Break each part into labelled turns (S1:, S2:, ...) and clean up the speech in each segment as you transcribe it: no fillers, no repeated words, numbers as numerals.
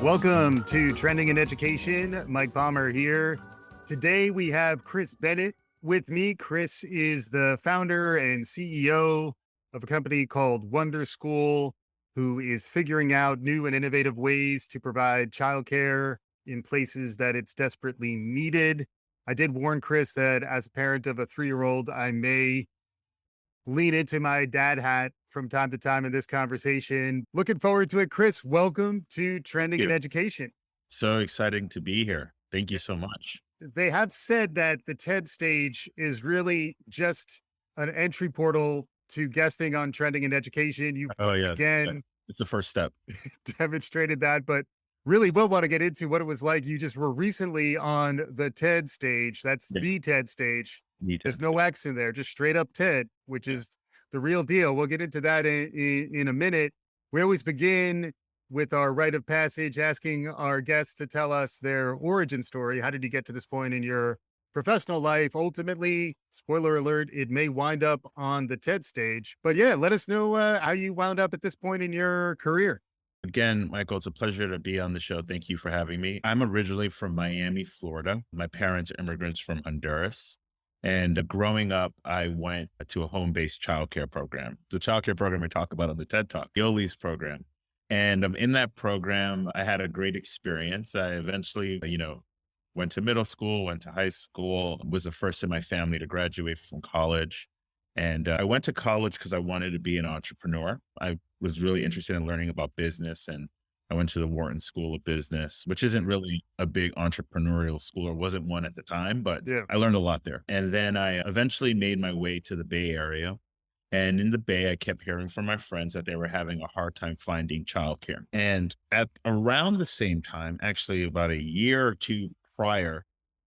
S1: Welcome to Trending in Education. Mike Palmer here. Today we have Chris Bennett with me. Chris is the founder and CEO of a company called Wonder School, who is figuring out new and innovative ways to provide childcare in places that it's desperately needed. I did warn Chris that as a parent of a 3-year-old, I may lean into my dad hat from time to time in this conversation. Looking forward to it. Chris, welcome to Trending in
S2: You.
S1: Education.
S2: So exciting to be here. Thank you so much.
S1: They have said that the TED stage is really just an entry portal to guesting on Trending in Education. You
S2: Oh, yes.
S1: again
S2: It's the first step.
S1: demonstrated that, but really will want to get into what it was like. You just were recently on the TED stage. That's
S2: Yeah,
S1: the TED stage.
S2: need
S1: There's
S2: to.
S1: no X in there, just straight up TED, which
S2: Yeah.
S1: is the real deal. We'll get into that in a minute. We always begin with our rite of passage, asking our guests to tell us their origin story. How did you get to this point in your professional life? Ultimately, spoiler alert, it may wind up on the TED stage. But yeah, let us know how you wound up at this point in your career.
S2: Again, Michael, it's a pleasure to be on the show. Thank you for having me. I'm originally from Miami, Florida. My parents are immigrants from Honduras. And growing up, I went to a home-based childcare program. The childcare program I talk about on the TED Talk, Yoli's program. And in that program, I had a great experience. I eventually, went to middle school, went to high school, was the first in my family to graduate from college. And I went to college because I wanted to be an entrepreneur. I was really interested in learning about business, and I went to the Wharton School of Business, which isn't really a big entrepreneurial school, or wasn't one at the time, but
S1: Yeah.
S2: I learned a lot there. And then I eventually made my way to the Bay Area. And in the Bay, I kept hearing from my friends that they were having a hard time finding childcare. And at around the same time, actually about a year or two prior,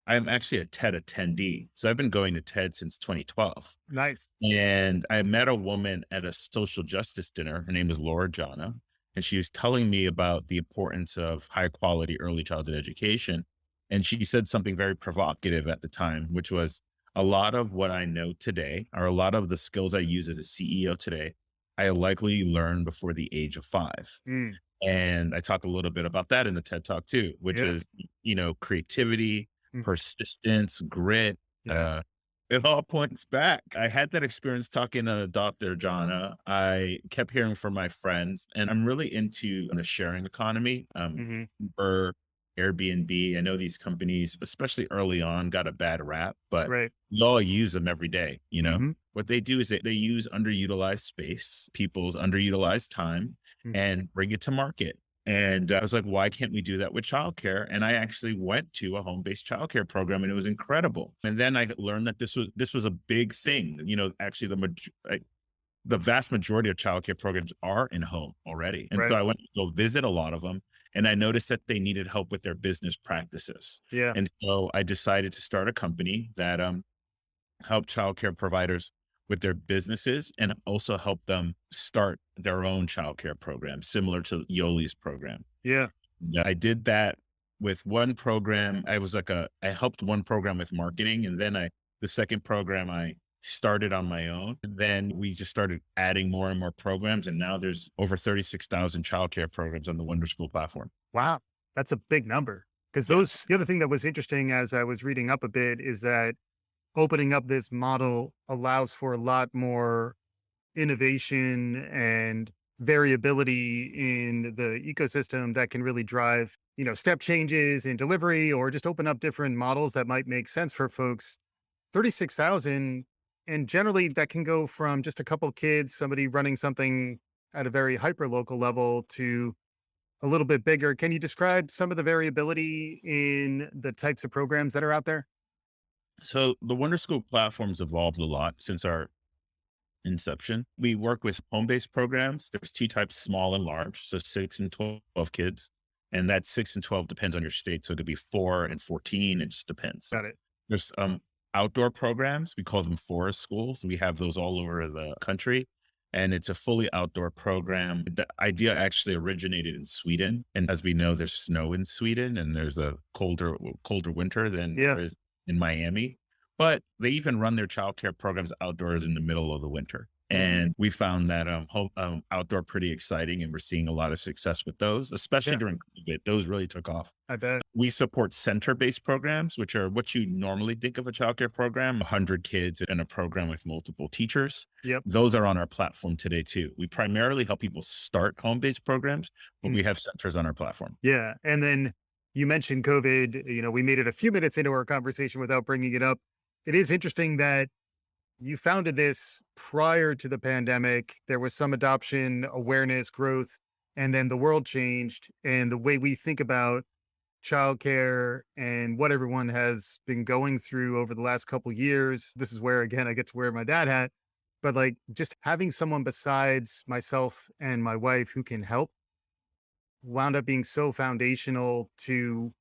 S2: I'm actually a TED attendee. So I've been going to TED since 2012.
S1: Nice.
S2: And I met a woman at a social justice dinner. Her name is Laura Jana. And she was telling me about the importance of high quality early childhood education. And she said something very provocative at the time, which was a lot of what I know today, or a lot of the skills I use as a CEO today, I likely learned before the age of 5.
S1: Mm,
S2: And I talk a little bit about that in the TED Talk too, which
S1: yeah.
S2: is, creativity,
S1: Mm,
S2: persistence, grit.
S1: yeah.
S2: Uh, it all points back. I had that experience talking to Dr. Jana. I kept hearing from my friends, and I'm really into the sharing economy.
S1: Hmm.
S2: Uber, Airbnb. I know these companies, especially early on, got a bad rap, but
S1: Right.
S2: we all use them every day.
S1: Hmm.
S2: What they do is they use underutilized space, people's underutilized time, and bring it to market. And I was like, why can't we do that with childcare? And I actually went to a home-based childcare program, and it was incredible. And then I learned that this was a big thing. Actually, the vast majority of childcare programs are in home already. And so
S1: Right.
S2: I went to go visit a lot of them, and I noticed that they needed help with their business practices.
S1: Yeah.
S2: And so I decided to start a company that helped childcare providers with their businesses and also help them start their own childcare program, similar to Yoli's program.
S1: Yeah.
S2: Yeah, I did that with one program. I helped one program with marketing, and then the second program I started on my own. Then we just started adding more and more programs, and now there's over 36,000 childcare programs on the Wonder School platform.
S1: Wow. That's a big number. Because
S2: Yeah.
S1: the other thing that was interesting as I was reading up a bit is that opening up this model allows for a lot more innovation and variability in the ecosystem that can really drive, step changes in delivery or just open up different models that might make sense for folks. 36,000. And generally that can go from just a couple kids, somebody running something at a very hyper local level to a little bit bigger. Can you describe some of the variability in the types of programs that are out there?
S2: So the Wonder School platform's evolved a lot since our inception. We work with home-based programs. There's two types, small and large, so 6 and 12 kids. And that 6 and 12 depends on your state. So it could be 4 and 14. It just depends.
S1: Got it.
S2: There's outdoor programs. We call them forest schools. We have those all over the country. And it's a fully outdoor program. The idea actually originated in Sweden. And as we know, there's snow in Sweden, and there's a colder winter than
S1: Yeah.
S2: there is in Miami. But they even run their childcare programs outdoors in the middle of the winter.
S1: Mhm.
S2: And we found that outdoor pretty exciting, and we're seeing a lot of success with those, especially
S1: Yeah,
S2: during COVID. Those really took off.
S1: I bet.
S2: We support center-based programs, which are what you normally think of a childcare program, 100 kids in a program with multiple teachers.
S1: Yep.
S2: Those are on our platform today too. We primarily help people start home-based programs, but we
S1: Mm.
S2: have centers on our platform.
S1: Yeah, and then you mentioned COVID, we made it a few minutes into our conversation without bringing it up. It is interesting that you founded this prior to the pandemic. There was some adoption, awareness, growth, and then the world changed. And the way we think about childcare and what everyone has been going through over the last couple years. This is where, again, I get to wear my dad hat. But like just having someone besides myself and my wife who can help wound up being so foundational to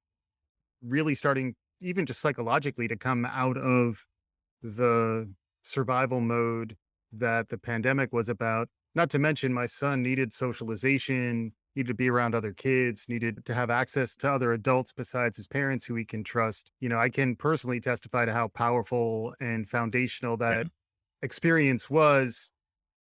S1: really starting, even just psychologically, to come out of the survival mode that the pandemic was about. Not to mention, my son needed socialization, needed to be around other kids, needed to have access to other adults besides his parents who he can trust. I can personally testify to how powerful and foundational
S2: Yeah.
S1: that experience was.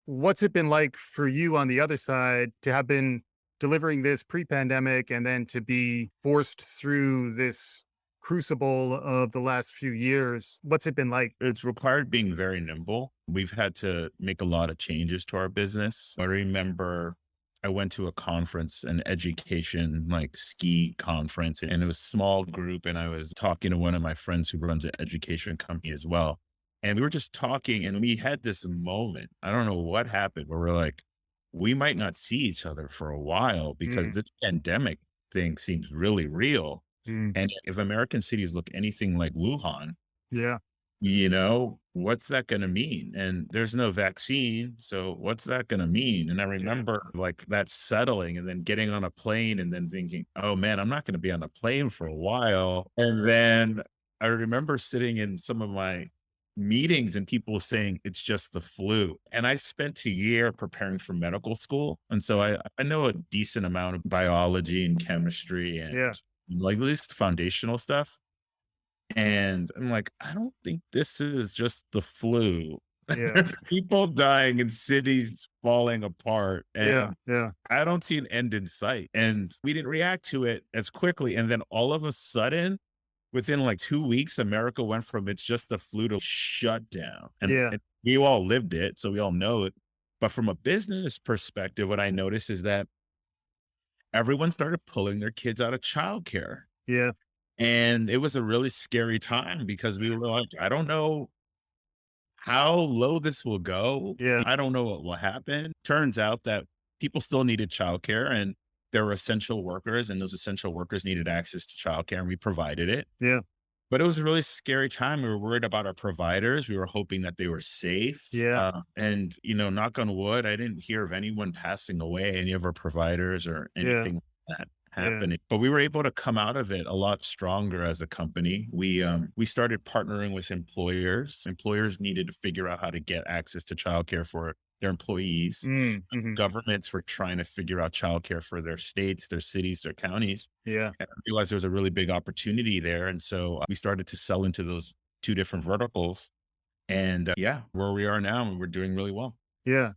S1: What's it been like for you on the other side to have been delivering this pre-pandemic and then to be forced through this crucible of the last few years? What's it been like?
S2: It's required being very nimble. We've had to make a lot of changes to our business. I remember I went to a conference, an education like ski conference, and it was a small group. And I was talking to one of my friends who runs an education company as well. And we were just talking, and we had this moment. I don't know what happened, where we're like, we might not see each other for a while because
S1: Mm,
S2: this pandemic thing seems really real.
S1: mm,
S2: And if American cities look anything like Wuhan,
S1: yeah,
S2: what's that going to mean? And there's no vaccine. So what's that going to mean? And I
S1: yeah,
S2: remember like that settling and then getting on a plane and then thinking, oh man, I'm not going to be on a plane for a while. And then I remember sitting in some of my meetings and people saying it's just the flu. And I spent a year preparing for medical school. And so I know a decent amount of biology and chemistry and
S1: yeah,
S2: like at least foundational stuff. And I'm like, I don't think this is just the flu.
S1: yeah,
S2: There's people dying and cities falling apart.
S1: yeah,
S2: And
S1: yeah,
S2: I don't see an end in sight. And we didn't react to it as quickly. And then all of a sudden, within like 2 weeks, America went from it's just the flu to shut down.
S1: yeah,
S2: And we all lived it. So we all know it. But from a business perspective, what I noticed is that everyone started pulling their kids out of childcare.
S1: yeah,
S2: And it was a really scary time because we were like, I don't know how low this will go.
S1: yeah,
S2: I don't know what will happen. Turns out that people still needed childcare and there were essential workers, and those essential workers needed access to childcare, and we provided it.
S1: yeah,
S2: But it was a really scary time. We were worried about our providers. We were hoping that they were safe.
S1: yeah,
S2: Knock on wood, I didn't hear of anyone passing away, any of our providers or
S1: yeah,
S2: anything like that
S1: yeah,
S2: happening. But we were able to come out of it a lot stronger as a company. We started partnering with employers. Employers needed to figure out how to get access to childcare for their employees.
S1: mhm,
S2: Governments were trying to figure out childcare for their states, their cities, their counties,
S1: yeah,
S2: and I realized there was a really big opportunity there. And so we started to sell into those two different verticals. And yeah, where we are now, and we're doing really well.
S1: yeah.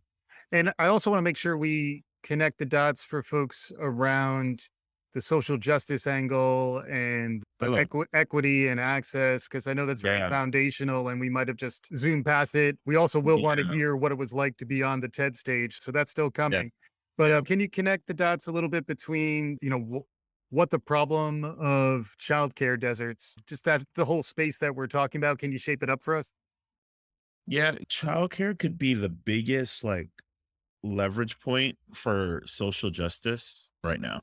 S1: And I also want to make sure we connect the dots for folks around the social justice angle and the
S2: Hello.
S1: equity and access, because I know that's very
S2: Yeah.
S1: foundational and we might have just zoomed past it. We also will want to
S2: Yeah.
S1: hear what it was like to be on the TED stage. So that's still
S2: Yeah.
S1: coming. But can you connect the dots a little bit between, what the problem of childcare deserts, just that the whole space that we're talking about, can you shape it up for us?
S2: Yeah. Childcare could be the biggest like leverage point for social justice right now.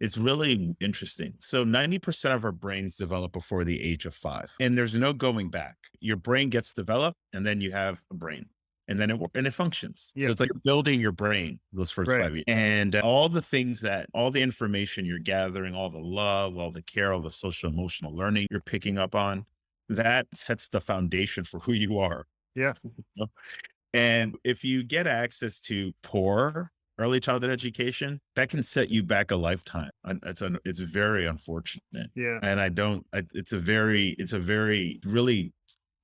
S2: It's really interesting. So 90% of our brains develop before the age of 5, and there's no going back. Your brain gets developed and then you have a brain. And then it functions. So
S1: Yeah,
S2: it's like building your brain those first
S1: right.
S2: 5 years. And all the things all the information you're gathering, all the love, all the care, all the social emotional learning you're picking up on, that sets the foundation for who you are.
S1: Yeah,
S2: And if you get access to poor early childhood education, that can set you back a lifetime. And it's very unfortunate.
S1: yeah,
S2: And it's a very, really,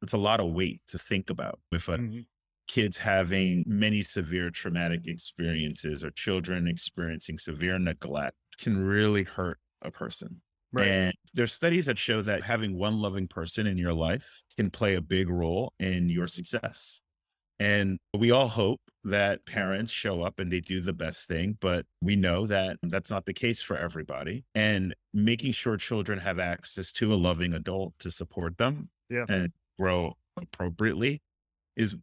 S2: it's a lot of weight to think about with it.
S1: mhm,
S2: kids having many severe traumatic experiences or children experiencing severe neglect can really hurt a person.
S1: Right.
S2: And there's studies that show that having one loving person in your life can play a big role in your success. And we all hope that parents show up and they do the best thing, but we know that that's not the case for everybody. And making sure children have access to a loving adult to support them
S1: Yeah.
S2: and grow appropriately is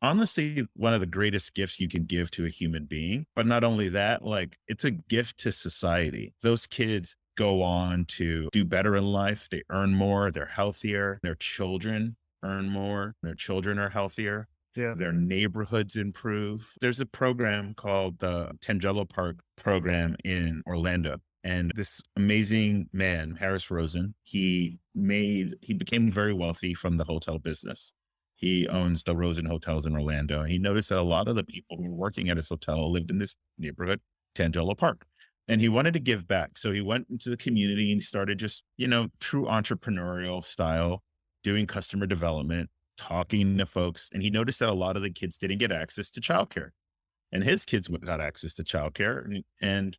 S2: honestly one of the greatest gifts you can give to a human being. But not only that, like it's a gift to society. Those kids go on to do better in life. They earn more, they're healthier, their children earn more, their children are healthier,
S1: Yeah.
S2: their neighborhoods improve. There's a program called the Tangelo Park program in Orlando. And this amazing man, Harris Rosen, he became very wealthy from the hotel business. He owns the Rosen Hotels in Orlando. He noticed that a lot of the people who were working at his hotel lived in this neighborhood, Tangelo Park. And he wanted to give back. So he went into the community and started just, true entrepreneurial style, doing customer development, talking to folks. And he noticed that a lot of the kids didn't get access to childcare. And his kids got access to childcare. And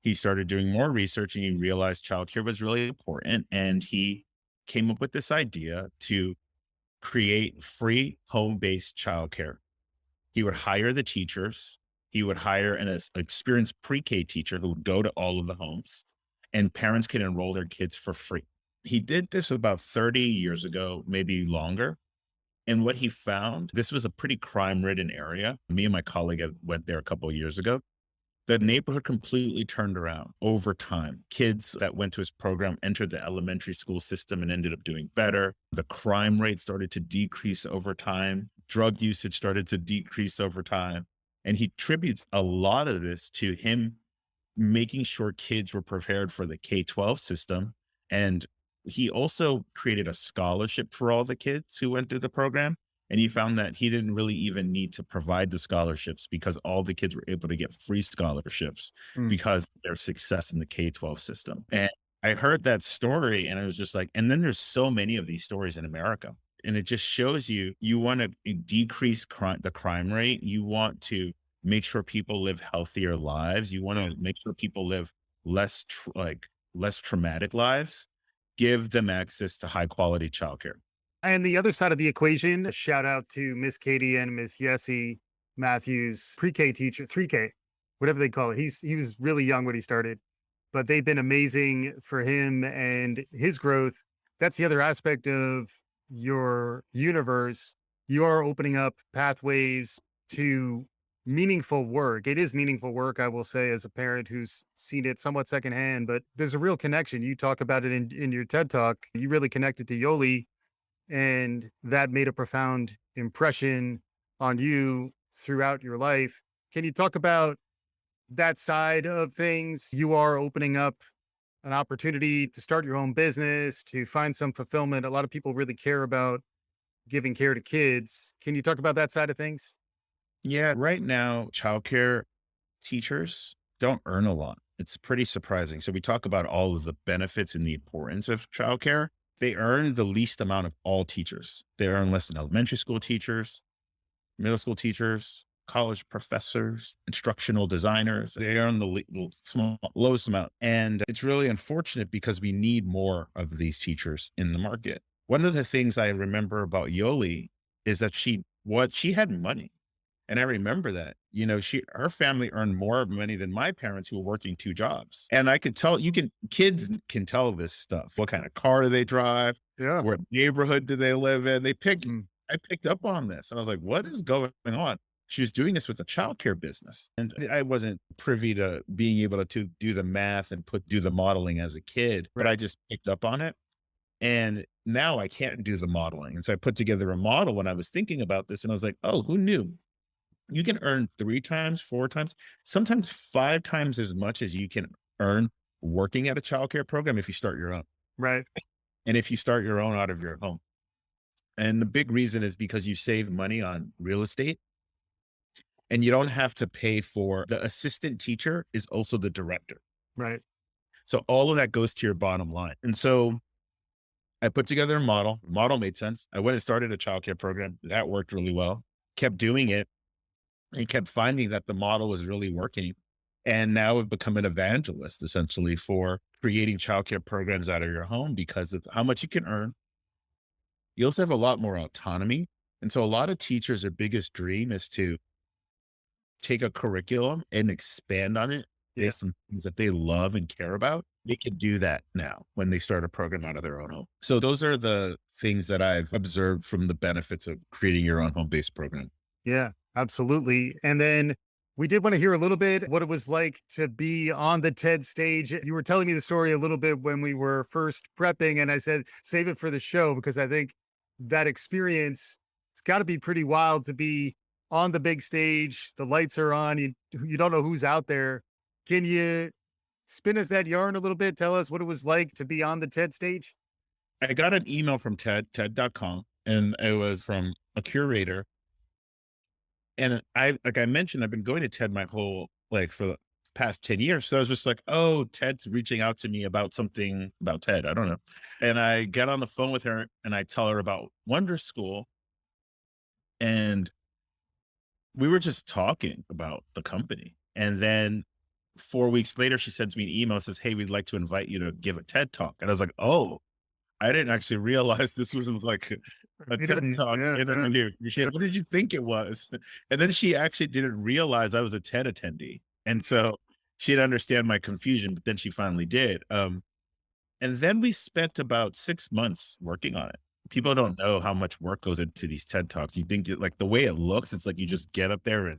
S2: he started doing more research and he realized childcare was really important. And he came up with this idea to create free home-based childcare. He would hire the teachers. He would hire an experienced pre-K teacher who would go to all of the homes and parents could enroll their kids for free. He did this about 30 years ago, maybe longer. And what he found, this was a pretty crime-ridden area. Me and my colleague went there a couple of years ago. The neighborhood completely turned around over time. Kids that went to his program entered the elementary school system and ended up doing better. The crime rate started to decrease over time. Drug usage started to decrease over time. And he attributes a lot of this to him making sure kids were prepared for the K-12 system. And he also created a scholarship for all the kids who went through the program. And he found that he didn't really even need to provide the scholarships because all the kids were able to get free scholarships
S1: Mm.
S2: because of their success in the K-12 system. And I heard that story and I was just like, and then there's so many of these stories in America. And it just shows you want to decrease the crime rate. You want to make sure people live healthier lives. You want to make sure people live less traumatic lives. Give them access to high quality childcare.
S1: And the other side of the equation, shout out to Miss Katie and Miss Yessie Matthews, pre-K teacher, 3K, whatever they call it. He was really young when he started, but they've been amazing for him and his growth. That's the other aspect of your universe. You are opening up pathways to meaningful work. It is meaningful work, I will say, as a parent who's seen it somewhat secondhand, but there's a real connection. You talk about it in your TED talk. You really connected to Yoli, and that made a profound impression on you throughout your life. Can you talk about that side of things? You are opening up an opportunity to start your own business, to find some fulfillment. A lot of people really care about giving care to kids. Can you talk about that side of things?
S2: Yeah, right now, childcare teachers don't earn a lot. It's pretty surprising. So we talk about all of the benefits and the importance of childcare. They earn the least amount of all teachers. They earn less than elementary school teachers, middle school teachers, college professors, instructional designers. They earn the lowest amount. And it's really unfortunate because we need more of these teachers in the market. One of the things I remember about Yoli is that she had money. And I remember that, her family earned more money than my parents who were working two jobs. And I could tell kids can tell this stuff. What kind of car do they drive?
S1: Yeah.
S2: What neighborhood do they live in?
S1: Mm.
S2: I picked up on this and I was like, what is going on? She was doing this with a childcare business. And I wasn't privy to being able to do the math and do the modeling as a kid, but
S1: Right.
S2: I just picked up on it. And now I can't do the modeling. And so I put together a model when I was thinking about this and I was like, oh, who knew? You can earn 3 times, 4 times, sometimes 5 times as much as you can earn working at a childcare program if you start your own.
S1: Right.
S2: And if you start your own out of your home. And the big reason is because you save money on real estate and you don't have to pay for the assistant teacher is also the director.
S1: Right.
S2: So all of that goes to your bottom line. And so I put together a model. The model made sense. I went and started a childcare program. That worked really well. kept doing it and kept finding that the model was really working. And now I've become an evangelist essentially for creating childcare programs out of your home because of how much you can earn. You also have a lot more autonomy. And so a lot of teachers, their biggest dream is to take a curriculum and expand on it
S1: Yeah.
S2: based on things that they love and care about. They can do that now when they start a program out of their own home. So those are the things that I've observed from the benefits of creating your own home-based program.
S1: Yeah, absolutely. And then we did want to hear a little bit what it was like to be on the TED stage. You were telling me the story a little bit when we were first prepping, and I said, save it for the show because I think that experience, it's got to be pretty wild to be on the big stage. The lights are on. You don't know who's out there. Can you spin us that yarn a little bit? Tell us what it was like to be on the TED stage.
S2: I got an email from TED.com, and it was from a curator. And like I mentioned, I've been going to TED my whole, like, for the past 10 years. So I was just like, oh, Ted's reaching out to me about something about TED. I don't know. And I get on the phone with her and I tell her about Wonder School. And we were just talking about the company. And then 4 weeks later, she sends me an email, says, hey, we'd like to invite you to give a TED talk. And I was like, oh, I didn't actually realize this was like a TED
S1: Interview.
S2: talk
S1: Yeah, yeah,
S2: interview. She said, what did you think it was? And then she actually didn't realize I was a TED attendee. And so she didn't understand my confusion, but then she finally did. And then we spent about 6 months working on it. People don't know how much work goes into these TED talks. You think that, like, the way it looks, it's like you just get up there and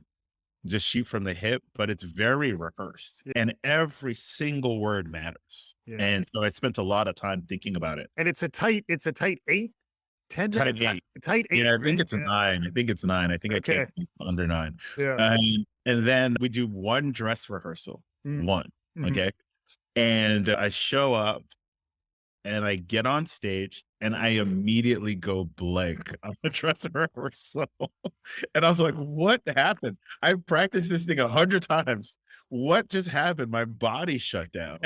S2: just shoot from the hip, but it's very rehearsed
S1: yeah,
S2: and every single word matters.
S1: yeah.
S2: And so I spent a lot of time thinking about it.
S1: And it's a tight 8, 10 minutes,
S2: Tight 8.
S1: tight 8,
S2: Yeah, I think
S1: right?
S2: it's a
S1: Yeah.
S2: 9. I think it's 9. I think I can't
S1: Okay.
S2: keep under 9.
S1: Yeah.
S2: And then we do 1 dress rehearsal,
S1: Mm,
S2: 1,
S1: mhm.
S2: okay? And I show up and I get on stage and I immediately go blank on the dress rehearsal. And I was like, what happened? I've practiced this thing 100 times. What just happened? My body shut down.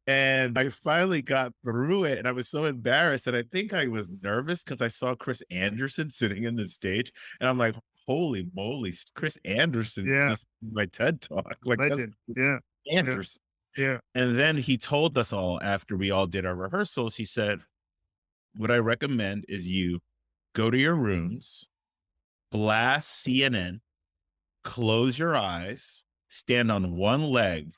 S2: And I finally got through it, and I was so embarrassed, and I think I was nervous because I saw Chris Anderson sitting in the stage, and I'm like, "Holy moly, Chris Anderson
S1: Yeah.
S2: just did my TED Talk." Like, that's
S1: Legend. Yeah. Yeah.
S2: Anderson.
S1: Yeah.
S2: And then he told us all after we all did our rehearsals, he said, "What I recommend is you go to your rooms, blast CNN, close your eyes, stand on one leg,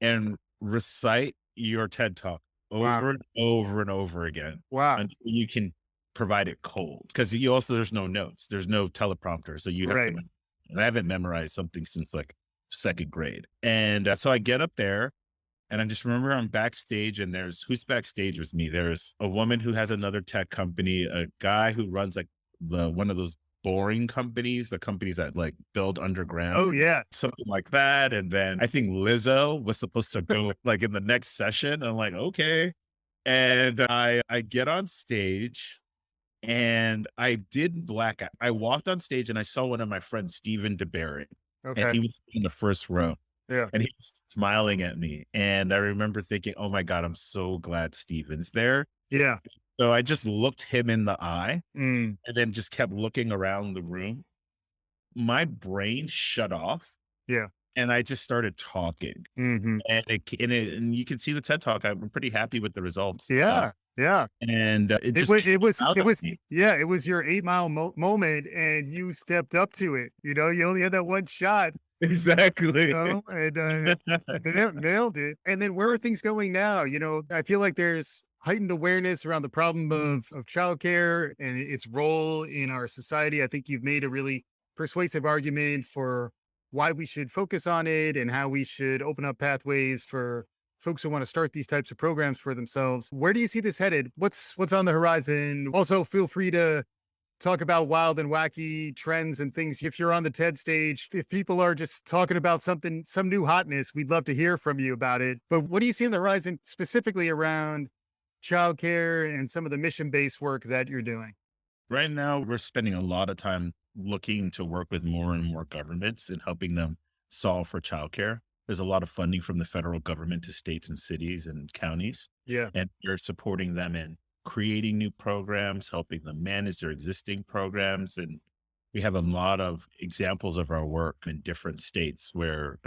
S2: and recite your TED Talk
S1: Wow.
S2: over and over and over again
S1: Wow.
S2: until you can provide it cold. Because you also, there's no notes, there's no teleprompter. So you have to,
S1: Right.
S2: and I haven't memorized something since like second grade. And so I get up there and I just remember I'm backstage and who's backstage with me? There's a woman who has another tech company, a guy who runs like one of those boring companies, the companies that like build underground,
S1: Oh, yeah.
S2: something like that. And then I think Lizzo was supposed to go like in the next session. I'm like, okay. And I get on stage and I did black out. I walked on stage and I saw one of my friends, Stephen DeBerry, and
S1: Okay.
S2: he was in the first row
S1: Yeah.
S2: and he was smiling at me. And I remember thinking, oh my God, I'm so glad Steven's there.
S1: Yeah.
S2: So I just looked him in the eye
S1: Mm.
S2: and then just kept looking around the room. My brain shut off
S1: Yeah.
S2: and I just started talking.
S1: Mhm.
S2: And you can see the TED Talk. I'm pretty happy with the results.
S1: Yeah. Yeah.
S2: And it
S1: It
S2: just
S1: was
S2: came out
S1: it
S2: of
S1: was
S2: me.
S1: yeah, it was your 8 mile moment and you stepped up to it. You only had that one shot,
S2: Exactly.
S1: and nailed it. And then where are things going now? I feel like there's heightened awareness around the problem of childcare and its role in our society. I think you've made a really persuasive argument for why we should focus on it and how we should open up pathways for folks who want to start these types of programs for themselves. Where do you see this headed? What's on the horizon? Also, feel free to talk about wild and wacky trends and things. If you're on the TED stage, if people are just talking about something, some new hotness, we'd love to hear from you about it. But what do you see on the horizon specifically around childcare and some of the mission-based work that you're doing?
S2: Right now, we're spending a lot of time looking to work with more and more governments and helping them solve for childcare. There's a lot of funding from the federal government to states and cities and counties,
S1: Yeah.
S2: and you're supporting them in creating new programs, helping them manage their existing programs, and we have a lot of examples of our work in different states where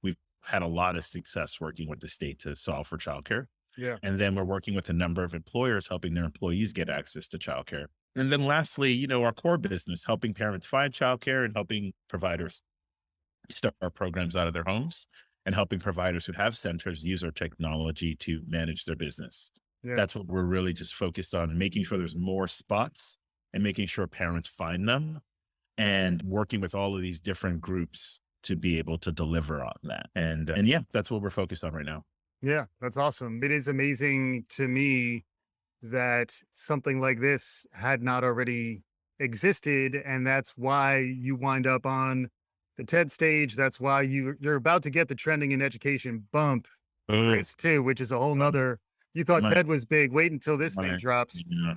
S2: we've had a lot of success working with the state to solve for childcare.
S1: Yeah.
S2: And then we're working with a number of employers, helping their employees get access to childcare. And then lastly, our core business, helping parents find childcare and helping providers start our programs out of their homes and helping providers who have centers use our technology to manage their business.
S1: Yeah.
S2: That's what we're really just focused on, making sure there's more spots and making sure parents find them and working with all of these different groups to be able to deliver on that. And yeah, that's what we're focused on right now.
S1: Yeah. That's awesome. It is amazing to me that something like this had not already existed. And that's why you wind up on the TED stage. That's why you're about to get the trending in education bump,
S2: Oh,
S1: Chris, too, which is a whole nother. You thought
S2: money,
S1: TED was big. Wait until this thing
S2: money.
S1: drops.
S2: Yeah.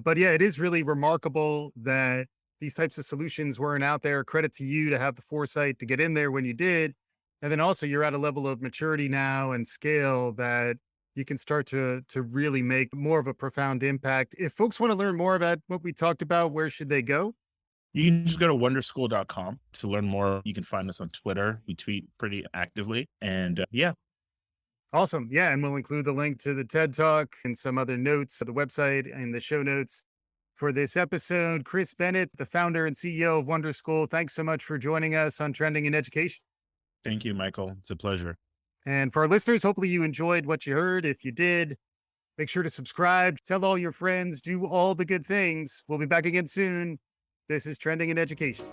S1: But yeah, it is really remarkable that these types of solutions weren't out there. Credit to you to have the foresight to get in there when you did. And then also you're at a level of maturity now and scale that you can start to really make more of a profound impact. If folks want to learn more about what we talked about, where should they go?
S2: You can just go to wonderschool.com to learn more. You can find us on Twitter. We tweet pretty actively. And yeah,
S1: Awesome. Yeah. And we'll include the link to the TED Talk and some other notes of the website and the show notes for this episode. Chris Bennett, the founder and CEO of Wonder School, thanks so much for joining us on Trending in Education.
S2: thank you, Michael. It's a pleasure.
S1: And for our listeners, hopefully you enjoyed what you heard. If you did, make sure to subscribe, tell all your friends, do all the good things. We'll be back again soon. This is Trending in Education.